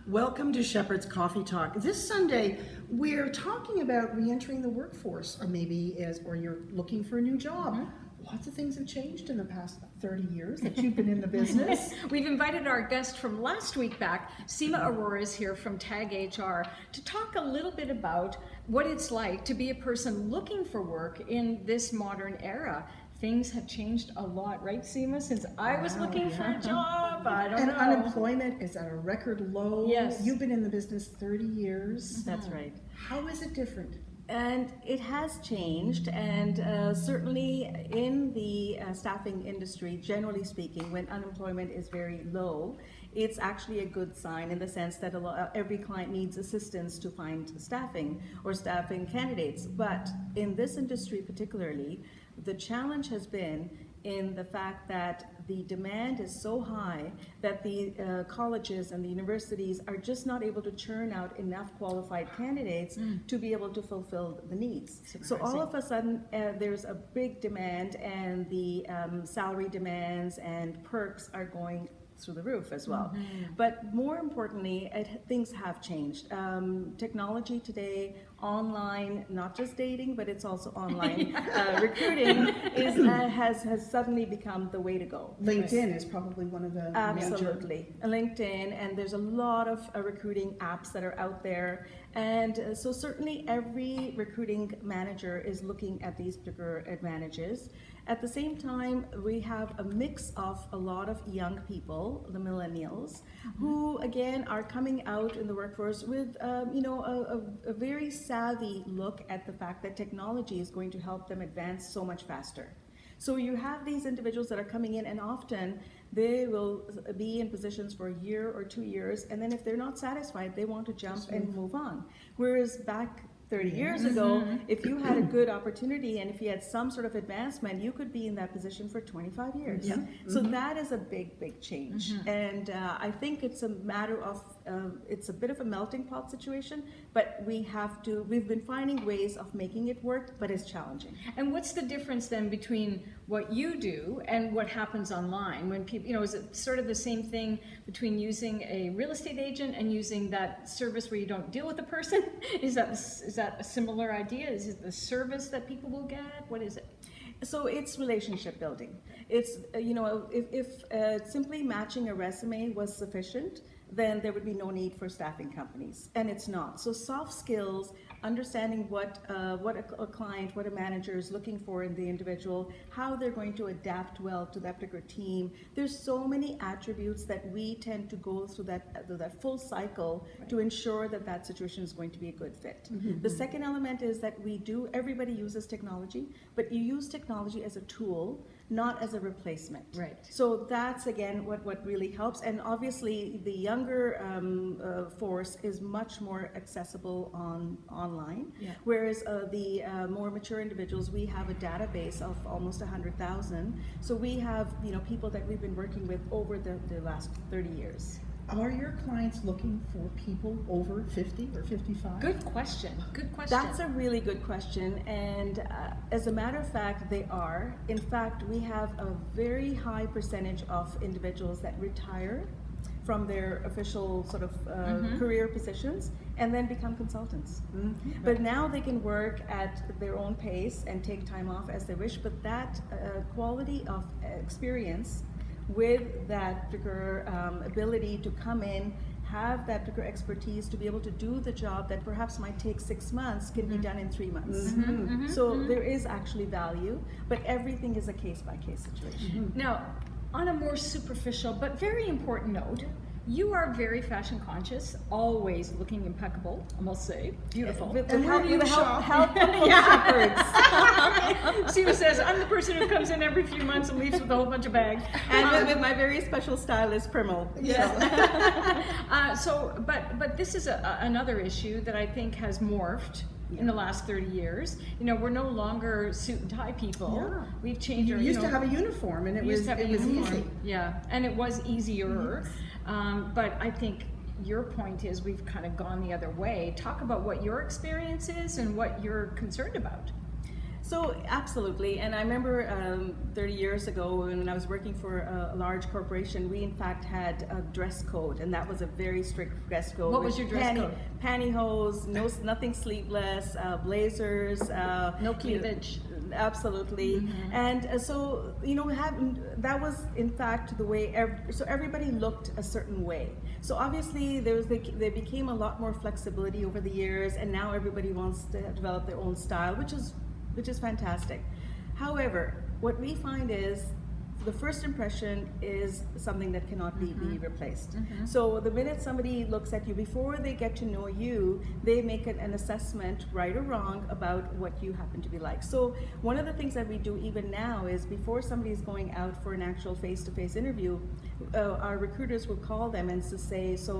Welcome to Shepherd's Coffee Talk. This Sunday, we're talking about re-entering the workforce, or you're looking for a new job. Lots of things have changed in the past 30 years that you've been in the business. We've invited our guest from last week back, Seema Aurora is here from Tag HR, to talk a little bit about what it's like to be a person looking for work in this modern era. Things have changed a lot, right, Seema? Since I was looking for a job, I don't know. Unemployment is at a record low. Yes. You've been in the business 30 years. That's right. How is it different? And it has changed, and certainly in the staffing industry, generally speaking, when unemployment is very low, it's actually a good sign in the sense that every client needs assistance to find staffing or staffing candidates. But in this industry particularly, the challenge has been in the fact that the demand is so high that the colleges and the universities are just not able to churn out enough qualified candidates to be able to fulfill the needs. So all of a sudden there's a big demand, and the salary demands and perks are going through the roof as well. But more importantly, things have changed. Technology today, online, not just dating, but it's also online recruiting has suddenly become the way to go. LinkedIn is probably one of the Absolutely. LinkedIn, and there's a lot of recruiting apps that are out there. And so certainly every recruiting manager is looking at these particular advantages. At the same time, we have a mix of a lot of young people, the millennials, who again are coming out in the workforce with a very savvy look at the fact that technology is going to help them advance so much faster. So you have these individuals that are coming in, and often they will be in positions for a year or 2 years, and then if they're not satisfied, they want to jump and move on. Whereas back 30 years ago, if you had a good opportunity and if you had some sort of advancement, you could be in that position for 25 years. So that is a big change. And I think it's a matter of, it's a bit of a melting pot situation, but we've been finding ways of making it work, but it's challenging. And what's the difference then between what you do and what happens online? When people, is it sort of the same thing between using a real estate agent and using that service where you don't deal with the person? Is that a similar idea? Is it the service that people will get? What is it? So it's relationship building. It's, if simply matching a resume was sufficient, then there would be no need for staffing companies, and it's not. So soft skills, understanding what a client, what a manager is looking for in the individual, how they're going to adapt well to that particular team. There's so many attributes that we tend to go through that full cycle to ensure that that situation is going to be a good fit. The second element is that everybody uses technology, but you use technology as a tool, not as a replacement. Right. So that's again what really helps, and obviously the younger force is much more accessible online, whereas the more mature individuals, we have a database of almost 100,000. So we have people that we've been working with over the last 30 years. Are your clients looking for people over 50 or 55? Good question. That's a really good question, and as a matter of fact, they are. In fact, we have a very high percentage of individuals that retire from their official sort of career positions and then become consultants. But now they can work at their own pace and take time off as they wish, but that quality of experience with that particular ability to come in, have that particular expertise to be able to do the job that perhaps might take 6 months can be done in 3 months. So there is actually value, but everything is a case-by-case situation. Now, on a more superficial but very important note, you are very fashion conscious, always looking impeccable, I must say. Beautiful. With the help of shepherds. Seema says, I'm the person who comes in every few months and leaves with a whole bunch of bags. And with my very special stylist, Primal. But this is another issue that I think has morphed in the last 30 years. We're no longer suit and tie people. We've changed our, You used to have a uniform, and it was easy. Yeah, and it was easier. But I think your point is we've kind of gone the other way. Talk about what your experience is and what you're concerned about. So absolutely, and I remember 30 years ago when I was working for a large corporation, we in fact had a dress code, and that was a very strict dress code. What with was your dress code? Pantyhose, nothing sleeveless, blazers, No cleavage. Absolutely, and so that was in fact the way. So everybody looked a certain way. So obviously there became a lot more flexibility over the years, and now everybody wants to develop their own style, which is fantastic. However, what we find is the first impression is something that cannot be replaced. So the minute somebody looks at you, before they get to know you, they make an assessment, right or wrong, about what you happen to be like. So one of the things that we do even now is before somebody's going out for an actual face-to-face interview, our recruiters will call them and to say, so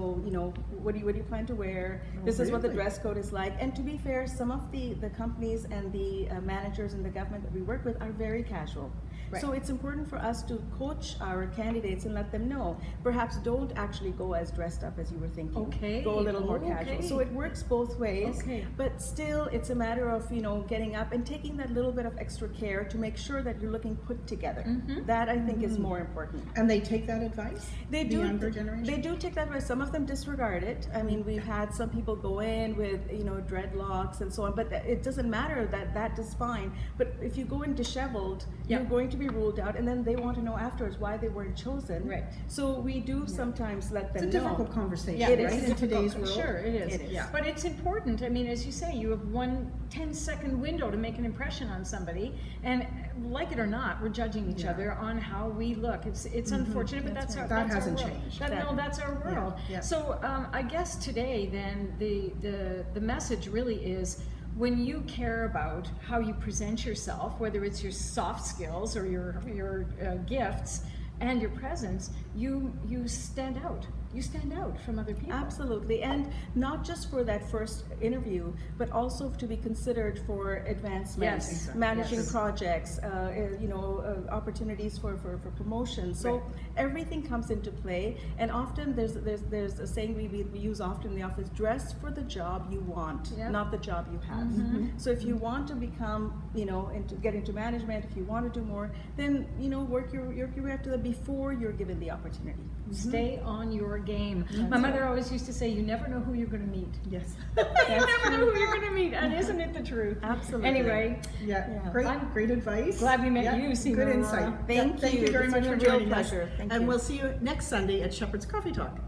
what do you plan to wear? This is what the dress code is like. And to be fair, some of the companies and the managers in the government that we work with are very casual. Right. So it's important for us to coach our candidates and let them know, perhaps don't actually go as dressed up as you were thinking. Okay. Go a little more casual. Okay. So it works both ways. Okay. But still, it's a matter of getting up and taking that little bit of extra care to make sure that you're looking put together. That I think is more important. And they take that advice? They The do. younger generation? They do take that advice. Some of them disregard it. I mean, we've had some people go in with dreadlocks and so on, but it doesn't matter. That is fine. But if you go in disheveled, you're going to be ruled out, and then they want to know afterwards why they weren't chosen. Right. So we do sometimes let them It's a know. difficult conversation, Yeah, it right? is. In today's world. Sure, it is. It is. Yeah. But it's important. I mean, as you say, you have one 10-second window to make an impression on somebody, and like it or not, we're judging each other on how we look. It's unfortunate, but that's our That that's hasn't our world. changed. No, that's our world. Yeah. So I guess today, then the message really is, when you care about how you present yourself, whether it's your soft skills or your gifts and your presence, you stand out. You stand out from other people. Absolutely, and not just for that first interview, but also to be considered for advancement, Yes, exactly. managing Yes. projects, opportunities for promotion. So Right. everything comes into play, and often there's a saying we use often in the office: dress for the job you want, Yep. not the job you have. So if you want to become, get into management, if you want to do more, then work your way up to that before you're given the opportunity. Stay on your game. My mother always used to say, you never know who you're going to meet. Yes. You never know who you're going to meet, and isn't it the truth? Absolutely. Anyway, Yeah, Yeah. great advice. glad we met you, Seema. Good Aurora. insight. Thank Thank you. you very It's much been for a real joining us. pleasure. Thank And you. we'll see you next Sunday at Shepherd's Coffee Talk.